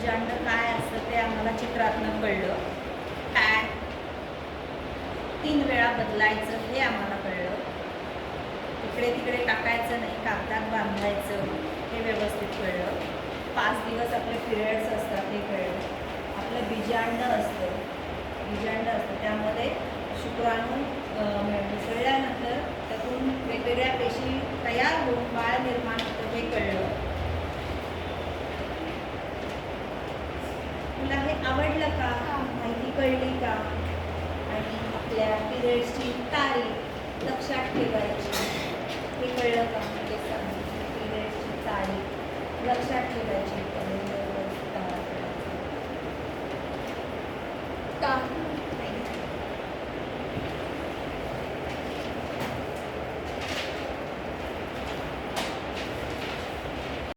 बीजांड काय असतं ते आम्हाला चित्रातनं कळलं. काय 3 वेळा बदलायचं हे आम्हाला कळलं. इकडे तिकडे टाकायचं नाही, कागदात बांधायचं हे व्यवस्थित कळलं. 5 दिवस आपले पिरियड्स असतात हे कळलं. आपलं बीजांड असतं त्यामध्ये शुक्राणू मिसळल्यानंतर त्यातून वेगवेगळ्या पेशी तयार होऊन बाळ निर्माण होतं हे कळलं. तुला हे आवडलं का? माहिती कळली का? आणि आपल्या पिरियड्सची तारीख लक्षात ठेवायची हे कळलं का? म्हणजे पिरियड्सची तारीख लक्षात ठेवायची.